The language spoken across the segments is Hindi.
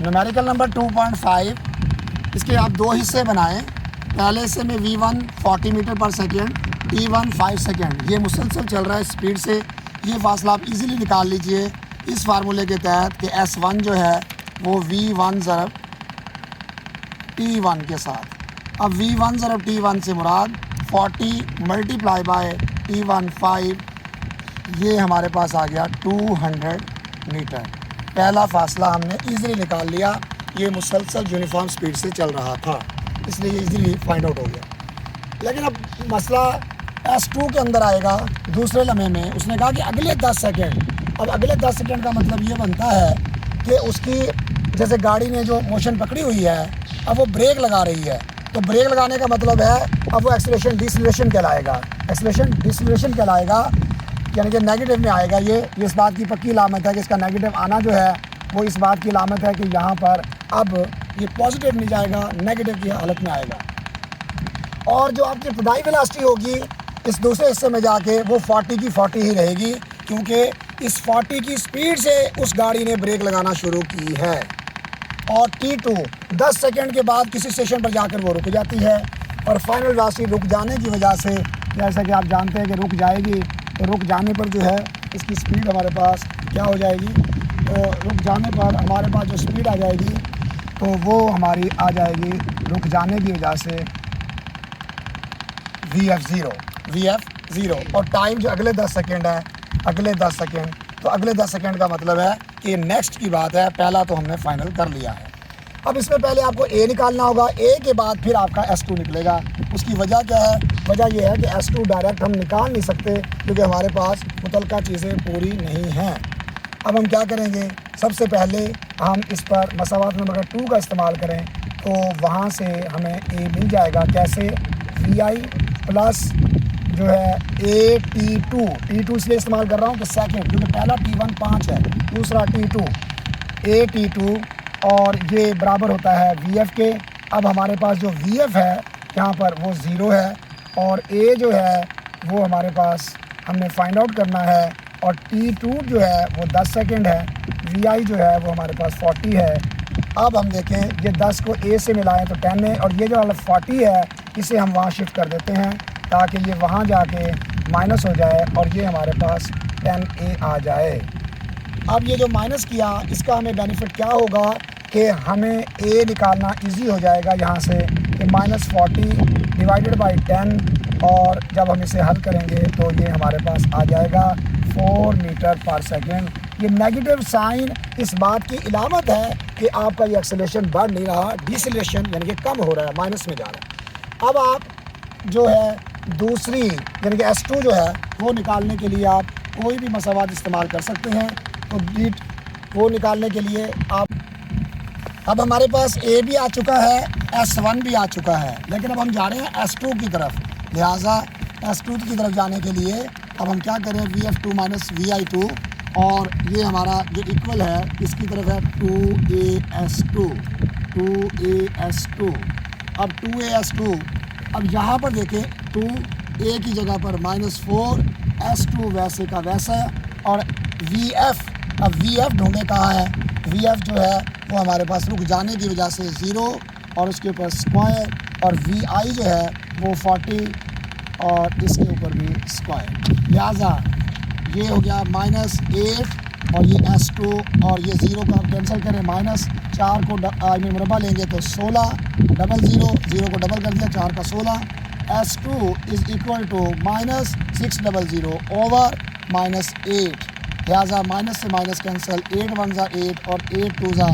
न्यूमेरिकल नंबर 2.5, इसके आप दो हिस्से बनाएं। पहले हिस्से में V1 40 मीटर पर सेकेंड, T1 5 सेकेंड, ये मुसलसल चल रहा है स्पीड से। ये फासला आप इजीली निकाल लीजिए इस फार्मूले के तहत कि S1 जो है वो V1 ज़रब T1 के साथ। अब V1 ज़रब T1 से मुराद 40 मल्टीप्लाई बाय T1 5, ये हमारे पास आ गया 200 मीटर। पहला फासला हमने इजीली निकाल लिया, ये मुसलसल यूनिफॉर्म स्पीड से चल रहा था, इसलिए इजीली फाइंड आउट हो गया। लेकिन अब मसला S2 के अंदर आएगा दूसरे लम्हे में। उसने कहा कि अगले 10 सेकेंड। अब अगले 10 सेकेंड का मतलब ये बनता है कि उसकी जैसे गाड़ी ने जो मोशन पकड़ी हुई है, अब वो ब्रेक लगा रही है, तो ब्रेक लगाने का मतलब है अब वो एक्सीलरेशन डिसलेशन कहलाएगा। एक्सीलरेशन डिसलेशन कहलाएगा, यानी कि नेगेटिव में आएगा। ये इस बात की पक्की अलामत है कि इसका नेगेटिव आना जो है वो इस बात की अलामत है कि यहाँ पर अब ये पॉजिटिव नहीं जाएगा, नेगेटिव की हालत में आएगा। और जो आपकी इब्तदाई वेलोसिटी होगी इस दूसरे हिस्से में जाके वो 40 की 40 ही रहेगी, क्योंकि इस 40 की स्पीड से उस गाड़ी ने ब्रेक लगाना शुरू की है। और T2 10 सेकेंड के बाद किसी स्टेशन पर जाकर वो रुक जाती है, और फाइनल वेलोसिटी रुक जाने की वजह से, जैसा कि आप जानते हैं कि रुक जाएगी, तो रुक जाने पर जो है इसकी स्पीड हमारे पास क्या हो जाएगी, तो रुक जाने पर हमारे पास जो स्पीड आ जाएगी तो वो हमारी आ जाएगी रुक जाने की वजह से VF0। और टाइम जो अगले 10 सेकेंड है, अगले 10 सेकेंड, तो अगले 10 सेकेंड का मतलब है कि नेक्स्ट की बात है। पहला तो हमने फाइनल कर लिया है। अब इसमें पहले आपको A निकालना होगा, A के बाद फिर आपका S2 निकलेगा। उसकी वजह क्या है? वजह यह है कि S2 डायरेक्ट हम निकाल नहीं सकते क्योंकि हमारे पास मुतलका चीज़ें पूरी नहीं हैं। अब हम क्या करेंगे, सबसे पहले हम इस पर मसावात में अगर 2 का इस्तेमाल करें तो वहाँ से हमें A मिल जाएगा। कैसे? VI प्लस जो है T2 इसलिए इस्तेमाल कर रहा हूँ कि सेकेंड, क्योंकि पहला T1 5 है, दूसरा T2 और ये बराबर होता है VF के। अब हमारे पास जो VF है यहाँ पर वो 0 है, और A जो है वो हमारे पास हमने फाइंड आउट करना है, और T2 जो है वो 10 सेकेंड है, VI जो है वो हमारे पास 40 है। अब हम देखें, ये 10 को A से मिलाएं तो 10 है, और ये जो वाला 40 है इसे हम वहाँ शिफ्ट कर देते हैं ताकि ये वहाँ जाके माइनस हो जाए और ये हमारे पास 10A आ जाए। अब ये जो माइनस किया इसका हमें बेनिफिट क्या होगा कि हमें A निकालना इजी हो जाएगा यहाँ से कि -40 डिवाइडेड बाई 10, और जब हम इसे हल करेंगे तो ये हमारे पास आ जाएगा 4 मीटर पर सेकेंड। ये नेगेटिव साइन इस बात की इलामत है कि आपका ये एक्सेलरेशन बढ़ नहीं रहा, डिसलेशन यानी कि कम हो रहा है, माइनस में जा रहा है। अब आप जो है दूसरी यानी कि S2 जो है वो निकालने के लिए आप कोई भी मसावात इस्तेमाल कर सकते हैं। तो वो निकालने के लिए आप, अब हमारे पास A भी आ चुका है, S1 भी आ चुका है, लेकिन अब हम जा रहे हैं S2 की तरफ। लिहाजा S2 की तरफ जाने के लिए अब हम क्या करें, VF2 माइनस VI2, और ये हमारा जो इक्वल है इसकी तरफ है 2AS2। अब 2AS2, अब यहाँ पर देखें 2A की जगह पर -4, S2 वैसे का वैसा, और VF, अब VF ढूंढे कहाँ है, VF जो है वो हमारे पास रुक जाने की वजह से 0 और उसके ऊपर स्क्वायर, और VI जो है वो 40 और इसके ऊपर भी स्क्वायर। लिहाजा ये हो गया -8, और ये S2 और ये 0 को आप कैंसिल करें, -4 को में मुरबा लेंगे तो 16, 0 को डबल कर दिया, 4 का 16। S2 is equal to -600 over -8। लिहाजा माइनस से माइनस कैंसिल, 8 1 ज़ा 8 और 8 2 ज़ा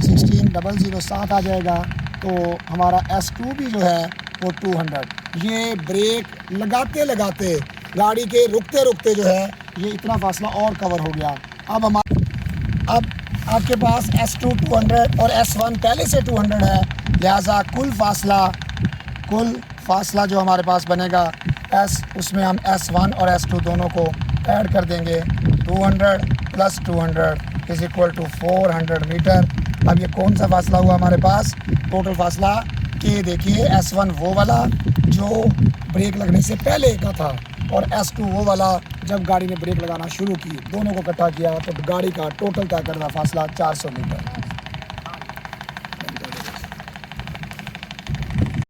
16, 0 7 आ जाएगा। तो हमारा S2 भी जो है वो 200। ये ब्रेक लगाते लगाते गाड़ी के रुकते रुकते जो है ये इतना फासला और कवर हो गया। अब आपके पास S2 200 और S1 पहले से 200 है, लिहाजा कुल फासला जो हमारे पास बनेगा उसमें हम S1 और S2 दोनों को ऐड कर देंगे। 200 + 200 इज़ इक्वल टू 400 मीटर। अब ये कौन सा फासला हुआ हमारे पास, टोटल फासला, कि देखिए S1 वो वाला जो ब्रेक लगने से पहले का था, और S2 वो वाला जब गाड़ी ने ब्रेक लगाना शुरू की, दोनों को इकट्ठा किया तो गाड़ी का टोटल तय करना फासला 400 मीटर।